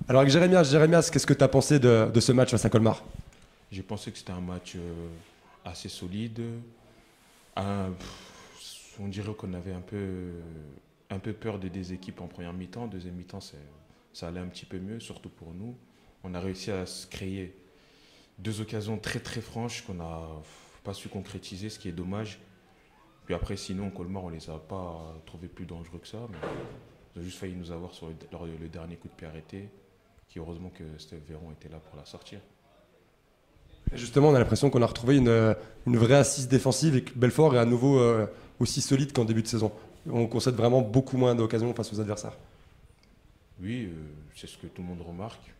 Alors avec Jérémias, qu'est-ce que tu as pensé de ce match face à Colmar? J'ai pensé que c'était un match assez solide. Un- on dirait qu'on avait un peu peur des deux équipes en première mi-temps. Deuxième mi-temps, ça allait un petit peu mieux, surtout pour nous. On a réussi à se créer deux occasions très très franches qu'on n'a pas su concrétiser, ce qui est dommage. Puis après, sinon, Colmar, on les a pas trouvés plus dangereux que ça. Mais ils ont juste failli nous avoir sur le dernier coup de pied arrêté, qui heureusement que Steve Véron était là pour la sortir. Et justement, on a l'impression qu'on a retrouvé une vraie assise défensive et que Belfort est à nouveau aussi solide qu'en début de saison. On concède vraiment beaucoup moins d'occasions face aux adversaires. Oui, c'est ce que tout le monde remarque.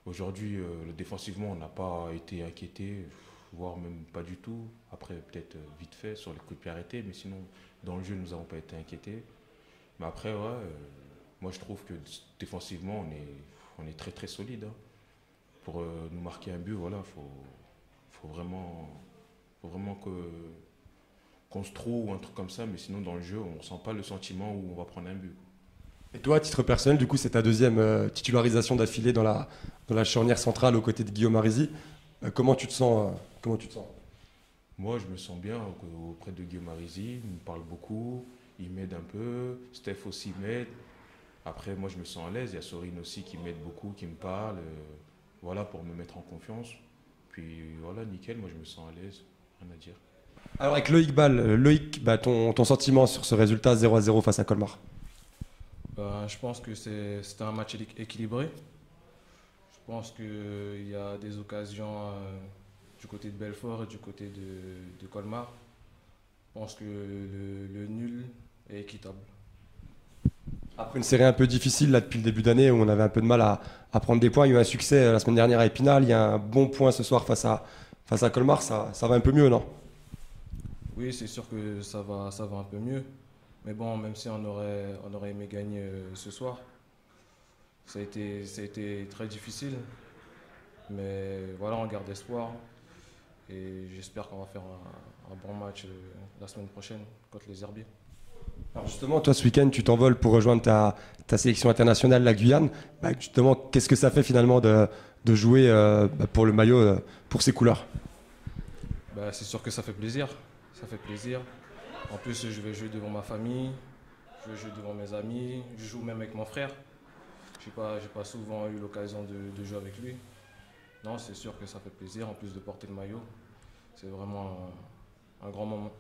Aujourd'hui, défensivement, on n'a pas été inquiété, voire même pas du tout. Après, peut-être vite fait sur les coups de pied arrêtés, mais sinon, dans le jeu, nous n'avons pas été inquiétés. Mais après, ouais, moi je trouve que défensivement, on est très très solide, hein. Pour nous marquer un but, voilà, faut faut vraiment qu'on se trouve ou un truc comme ça, mais sinon dans le jeu, on ne sent pas le sentiment où on va prendre un but. Et toi, à titre personnel, du coup, c'est ta deuxième titularisation d'affilée dans la charnière centrale aux côtés de Guillaume Arizi. Comment tu te sens comment tu te sens? Moi, je me sens bien auprès de Guillaume Arizi, il me parle beaucoup, il m'aide un peu, Steph aussi m'aide. Après, moi, je me sens à l'aise. Il y a Sorine aussi qui m'aide beaucoup, qui me parle, voilà, pour me mettre en confiance. Puis voilà, nickel, moi, je me sens à l'aise, rien à dire. Alors avec Loïc Ball, Loïc, bah, ton sentiment sur ce résultat 0-0 face à Colmar? Je pense que c'était un match équilibré. Je pense qu'il y a des occasions du côté de Belfort et du côté de Colmar. Je pense que le nul est équitable. Après une série un peu difficile là, depuis le début d'année où on avait un peu de mal à prendre des points, il y a eu un succès la semaine dernière à Épinal, il y a un bon point ce soir face à Colmar, ça va un peu mieux, non? Oui, c'est sûr que ça va un peu mieux. Mais bon, même si on aurait aimé gagner ce soir, ça a été très difficile. Mais voilà, on garde espoir. Et j'espère qu'on va faire un bon match la semaine prochaine contre les Herbiers. Alors justement, toi ce week-end, tu t'envoles pour rejoindre ta sélection internationale, la Guyane. Bah, justement, qu'est-ce que ça fait finalement de jouer pour le maillot, pour ces couleurs? C'est sûr que ça fait plaisir. Ça fait plaisir. En plus, je vais jouer devant ma famille, je vais jouer devant mes amis, je joue même avec mon frère. J'ai pas souvent eu l'occasion de jouer avec lui. Non, c'est sûr que ça fait plaisir, en plus de porter le maillot. C'est vraiment un grand moment.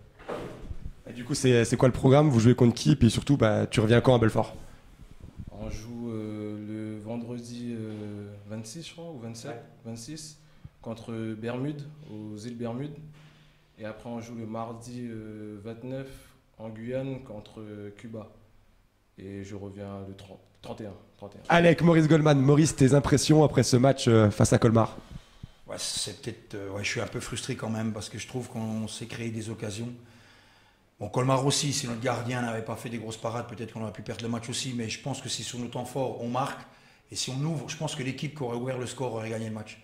Et du coup, c'est quoi le programme? Vous jouez contre qui? Et puis surtout, bah, tu reviens quand à Belfort? On joue le vendredi 26, je crois, ou 27, ouais. 26, contre Bermude, aux îles Bermudes. Et après, on joue le mardi 29 en Guyane contre Cuba. Et je reviens le 31. Allez, avec Maurice Goldman. Maurice, tes impressions après ce match face à Colmar? Ouais, ouais, je suis un peu frustré quand même parce que je trouve qu'on s'est créé des occasions. Bon, Colmar aussi, si notre gardien n'avait pas fait des grosses parades, peut-être qu'on aurait pu perdre le match aussi. Mais je pense que si sur nos temps forts, on marque. Et si on ouvre, je pense que l'équipe qui aurait ouvert le score aurait gagné le match.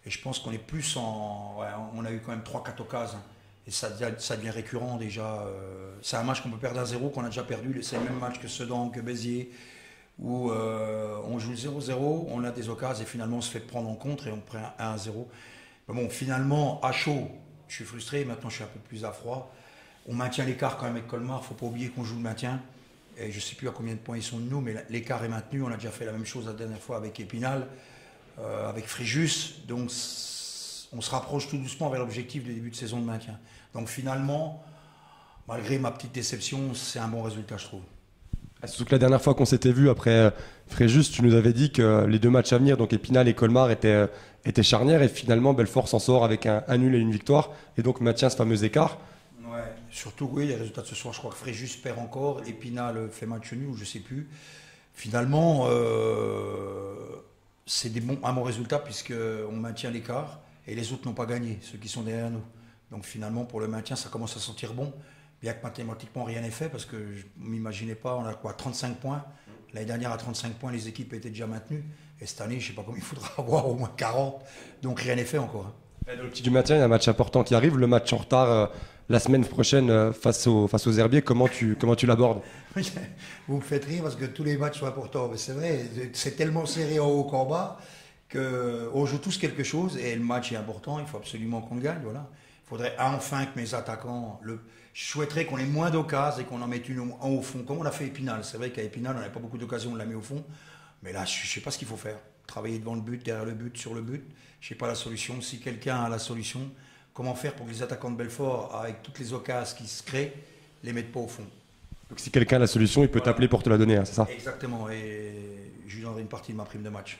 Et je pense qu'on est plus en... Ouais, on a eu quand même 3-4 occasions. Et ça devient récurrent déjà. C'est un match qu'on peut perdre à 0, qu'on a déjà perdu. C'est le même match que Sedan, que Béziers, où on joue 0-0, on a des occasions et finalement on se fait prendre en contre et on prend 1-0. Mais bon, finalement, à chaud, je suis frustré. Maintenant, je suis un peu plus à froid. On maintient l'écart quand même avec Colmar. Il ne faut pas oublier qu'on joue le maintien. Et je ne sais plus à combien de points ils sont de nous, mais l'écart est maintenu. On a déjà fait la même chose la dernière fois avec Épinal, avec Fréjus. Donc, on se rapproche tout doucement vers l'objectif du début de saison de maintien. Donc finalement, malgré ma petite déception, c'est un bon résultat, je trouve. Surtout que la dernière fois qu'on s'était vu après Fréjus, tu nous avais dit que les deux matchs à venir, donc Épinal et Colmar, étaient charnières. Et finalement, Belfort s'en sort avec un nul et une victoire. Et donc maintient ce fameux écart. Ouais, surtout, oui, les résultats de ce soir, je crois que Fréjus perd encore. Épinal fait match nul, ou je ne sais plus. Finalement, c'est un bon résultat puisqu'on maintient l'écart. Et les autres n'ont pas gagné, ceux qui sont derrière nous. Donc finalement, pour le maintien, ça commence à sentir bon. Bien que mathématiquement, rien n'est fait, parce que je ne m'imaginais pas, on a quoi, 35 points. L'année dernière, à 35 points, les équipes étaient déjà maintenues. Et cette année, je ne sais pas combien il faudra avoir, au moins 40. Donc rien n'est fait encore. Et dans le petit du maintien, il y a un match important qui arrive, le match en retard la semaine prochaine face aux Herbiers. Comment tu l'abordes? Vous me faites rire parce que tous les matchs sont importants. Mais c'est vrai, c'est tellement serré en haut qu'en bas qu'on joue tous quelque chose et le match est important. Il faut absolument qu'on le gagne. Voilà. Il faudrait enfin que mes attaquants. Je souhaiterais qu'on ait moins d'occasions et qu'on en mette une en au fond, comme on a fait Épinal. C'est vrai qu'à Épinal, on n'avait pas beaucoup d'occasions, on l'a mis au fond. Mais là, je ne sais pas ce qu'il faut faire. Travailler devant le but, derrière le but, sur le but. Je ne sais pas la solution. Si quelqu'un a la solution, comment faire pour que les attaquants de Belfort, avec toutes les occasions qui se créent, les mettent pas au fond. Donc si quelqu'un a la solution, il peut t'appeler pour te la donner, hein, c'est ça? Exactement. Et je lui donnerai une partie de ma prime de match.